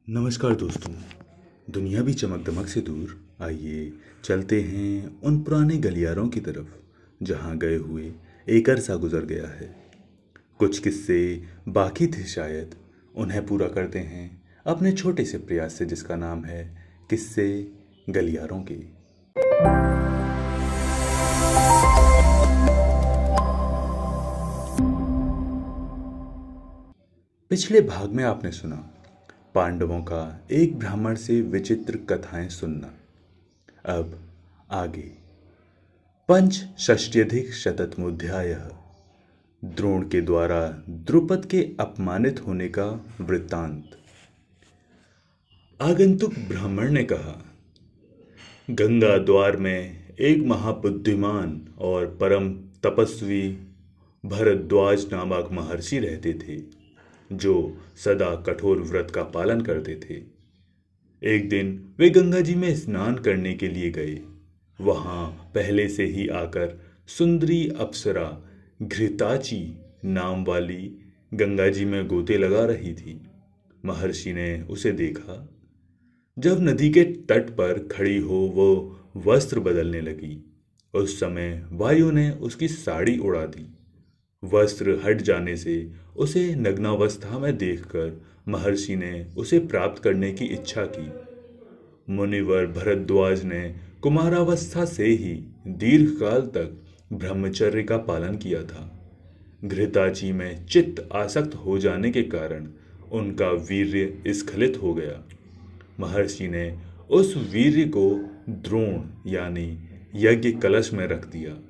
नमस्कार दोस्तों। दुनिया भी चमक दमक से दूर, आइए चलते हैं उन पुराने गलियारों की तरफ जहां गए हुए एक अरसा गुजर गया है। कुछ किस्से बाकी थे शायद, उन्हें पूरा करते हैं अपने छोटे से प्रयास से जिसका नाम है किस्से गलियारों के। पिछले भाग में आपने सुना पांडवों का एक ब्राह्मण से विचित्र कथाएं सुनना। अब आगे पंच षष्ट्यधिक शततमोध्यायः, द्रोण के द्वारा द्रुपद के अपमानित होने का वृत्तांत। आगंतुक ब्राह्मण ने कहा, गंगा द्वार में एक महाबुद्धिमान और परम तपस्वी भरद्वाज नामक महर्षि रहते थे, जो सदा कठोर व्रत का पालन करते थे। एक दिन वे गंगा जी में स्नान करने के लिए गए। वहां पहले से ही आकर सुंदरी अप्सरा घृताची नाम वाली गंगा जी में गोते लगा रही थी। महर्षि ने उसे देखा। जब नदी के तट पर खड़ी हो वो वस्त्र बदलने लगी, उस समय वायु ने उसकी साड़ी उड़ा दी। वस्त्र हट जाने से उसे नग्नावस्था में देखकर महर्षि ने उसे प्राप्त करने की इच्छा की। मुनिवर भरद्वाज ने कुमारावस्था से ही दीर्घकाल तक ब्रह्मचर्य का पालन किया था। घृताची में चित्त आसक्त हो जाने के कारण उनका वीर्य स्खलित हो गया। महर्षि ने उस वीर्य को द्रोण यानी यज्ञ कलश में रख दिया।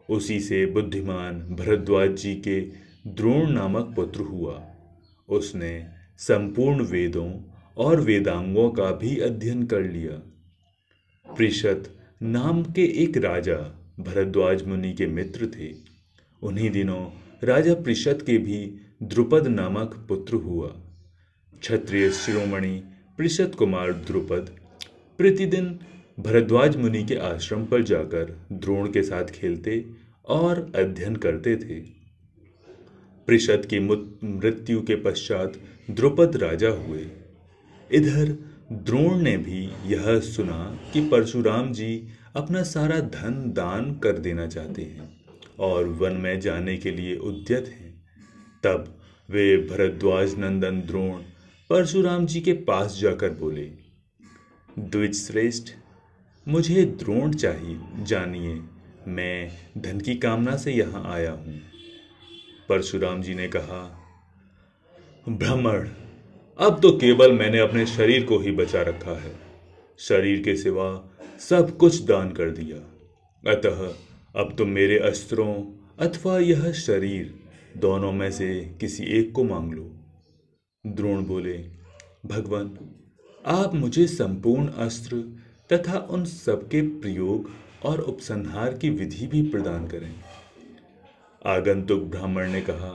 उसी से बुद्धिमान भरद्वाज जी के द्रोण नामक पुत्र हुआ। उसने संपूर्ण वेदों और वेदांगों का भी अध्ययन कर लिया। पृषत नाम के एक राजा भरद्वाज मुनि के मित्र थे। उन्हीं दिनों राजा पृषत के भी द्रुपद नामक पुत्र हुआ। क्षत्रिय शिरोमणि पृषत कुमार द्रुपद प्रतिदिन भरद्वाज मुनि के आश्रम पर जाकर द्रोण के साथ खेलते और अध्ययन करते थे। पृषत की मृत्यु के पश्चात द्रुपद राजा हुए। इधर द्रोण ने भी यह सुना कि परशुराम जी अपना सारा धन दान कर देना चाहते हैं और वन में जाने के लिए उद्यत हैं। तब वे भरद्वाज नंदन द्रोण परशुराम जी के पास जाकर बोले, द्विज श्रेष्ठ, मुझे द्रोण चाहिए। जानिए, मैं धन की कामना से यहाँ आया हूँ। परशुराम जी ने कहा, ब्राह्मण, अब तो केवल मैंने अपने शरीर को ही बचा रखा है। शरीर के सिवा सब कुछ दान कर दिया। अतः अब तुम मेरे अस्त्रों अथवा यह शरीर दोनों में से किसी एक को मांग लो। द्रोण बोले, भगवान, आप मुझे संपूर्ण अस्त्र तथा उन सबके प्रयोग और उपसंहार की विधि भी प्रदान करें। आगंतुक ब्राह्मण ने कहा।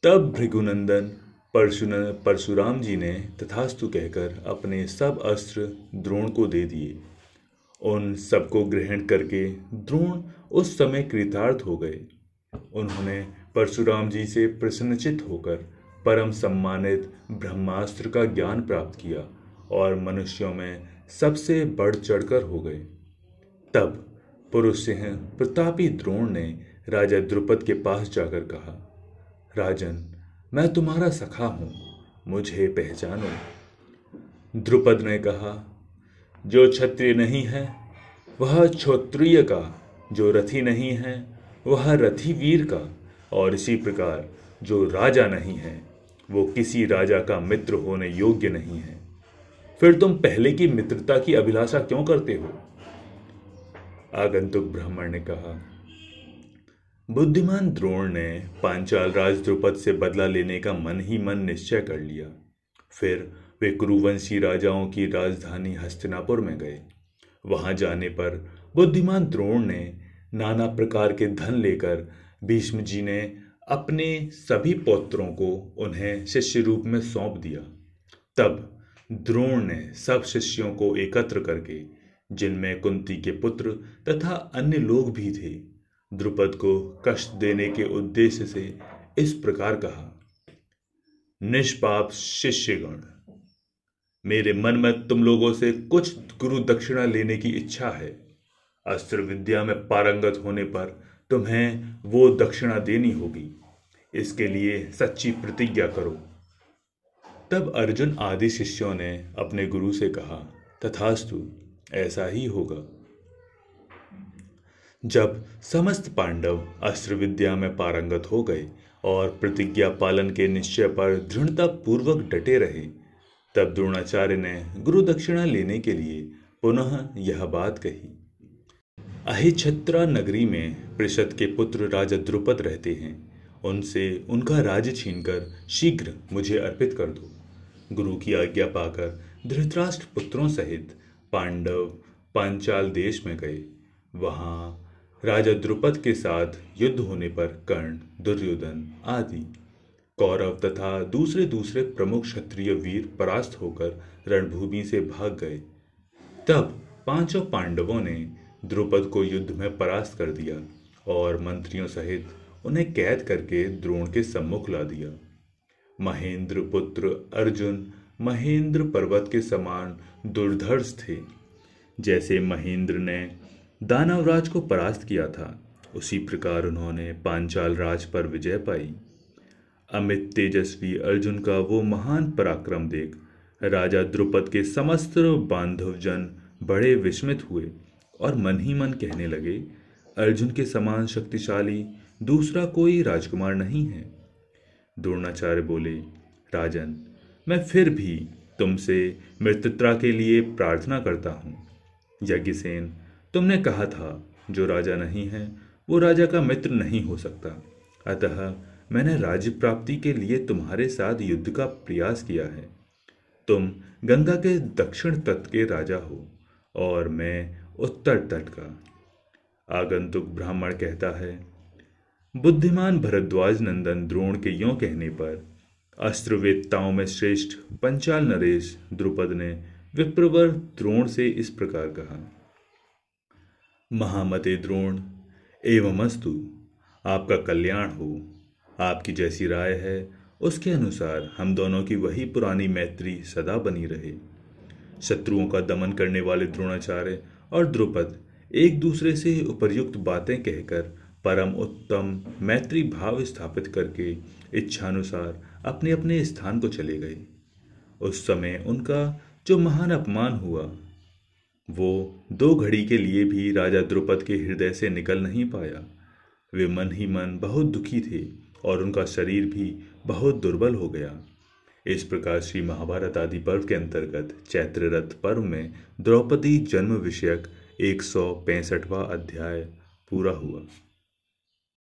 तब भृगुनंदन परशुराम जी ने तथास्तु कहकर अपने सब अस्त्र द्रोण को दे दिए। उन सबको ग्रहण करके द्रोण उस समय कृतार्थ हो गए। उन्होंने परशुराम जी से प्रसन्नचित होकर परम सम्मानित ब्रह्मास्त्र का ज्ञान प्राप्त किया और मनुष्यों में सबसे बढ़ चढ़कर हो गए। तब पुरुष सिंह प्रतापी द्रोण ने राजा द्रुपद के पास जाकर कहा, राजन, मैं तुम्हारा सखा हूं, मुझे पहचानो। द्रुपद ने कहा, जो क्षत्रिय नहीं है वह क्षत्रिय का, जो रथी नहीं है वह रथी वीर का, और इसी प्रकार जो राजा नहीं है वो किसी राजा का मित्र होने योग्य नहीं है। फिर तुम पहले की मित्रता की अभिलाषा क्यों करते हो? आगंतुक ब्राह्मण ने कहा, बुद्धिमान द्रोण ने पांचाल राज द्रुपद से बदला लेने का मन ही मन निश्चय कर लिया। फिर वे कुरुवंशी राजाओं की राजधानी हस्तिनापुर में गए। वहां जाने पर बुद्धिमान द्रोण ने नाना प्रकार के धन लेकर भीष्म जी ने अपने सभी पौत्रों को उन्हें शिष्य रूप में सौंप दिया। तब द्रोण ने सब शिष्यों को एकत्र करके, जिनमें कुंती के पुत्र तथा अन्य लोग भी थे, द्रुपद को कष्ट देने के उद्देश्य से इस प्रकार कहा, निष्पाप शिष्यगण, मेरे मन में तुम लोगों से कुछ गुरु दक्षिणा लेने की इच्छा है। अस्त्र विद्या में पारंगत होने पर तुम्हें वो दक्षिणा देनी होगी। इसके लिए सच्ची प्रतिज्ञा करो। तब अर्जुन आदि शिष्यों ने अपने गुरु से कहा, तथास्तु, ऐसा ही होगा। जब समस्त पांडव अस्त्र विद्या में पारंगत हो गए और प्रतिज्ञा पालन के निश्चय पर दृढ़ता पूर्वक डटे रहे, तब द्रोणाचार्य ने गुरु दक्षिणा लेने के लिए पुनः यह बात कही। अहिछत्रा नगरी में पृषद के पुत्र राजा द्रुपद रहते हैं। उनसे उनका राज्य छीनकर शीघ्र मुझे अर्पित कर दो। गुरु की आज्ञा पाकर धृतराष्ट्र पुत्रों सहित पांडव पांचाल देश में गए। वहां राजा द्रुपद के साथ युद्ध होने पर कर्ण, दुर्योधन आदि कौरव तथा दूसरे दूसरे प्रमुख क्षत्रिय वीर परास्त होकर रणभूमि से भाग गए। तब पांचों पांडवों ने द्रुपद को युद्ध में परास्त कर दिया और मंत्रियों सहित उन्हें कैद करके द्रोण के सम्मुख ला दिया। महेंद्र पुत्र अर्जुन महेंद्र पर्वत के समान दुर्धर्ष थे। जैसे महेंद्र ने दानवराज को परास्त किया था, उसी प्रकार उन्होंने पांचाल राज पर विजय पाई। अमित तेजस्वी अर्जुन का वो महान पराक्रम देख राजा द्रुपद के समस्त बांधवजन बड़े विस्मित हुए और मन ही मन कहने लगे, अर्जुन के समान शक्तिशाली दूसरा कोई राजकुमार नहीं है। द्रोणाचार्य बोले, राजन, मैं फिर भी तुमसे मित्रता के लिए प्रार्थना करता हूँ। यज्ञसेन, तुमने कहा था जो राजा नहीं है वो राजा का मित्र नहीं हो सकता। अतः मैंने राज्य प्राप्ति के लिए तुम्हारे साथ युद्ध का प्रयास किया है। तुम गंगा के दक्षिण तट के राजा हो और मैं उत्तर तट का। आगंतुक ब्राह्मण कहता है, बुद्धिमान भरद्वाज नंदन द्रोण के यों कहने पर अस्त्रवेत्ताओं में श्रेष्ठ पंचाल नरेश द्रुपद ने विप्रवर द्रोण से इस प्रकार कहा, महामते द्रोण, एवमस्तु, आपका कल्याण हो। आपकी जैसी राय है उसके अनुसार हम दोनों की वही पुरानी मैत्री सदा बनी रहे। शत्रुओं का दमन करने वाले द्रोणाचार्य और द्रुपद एक दूसरे से उपर्युक्त बातें कहकर परम उत्तम मैत्री भाव स्थापित करके इच्छानुसार अपने अपने स्थान को चले गए। उस समय उनका जो महान अपमान हुआ वो 2 घड़ी के लिए भी राजा द्रुपद के हृदय से निकल नहीं पाया। वे मन ही मन बहुत दुखी थे और उनका शरीर भी बहुत दुर्बल हो गया। इस प्रकार श्री महाभारत आदि पर्व के अंतर्गत चैत्र रथ पर्व में द्रौपदी जन्म विषयक 165वां अध्याय पूरा हुआ।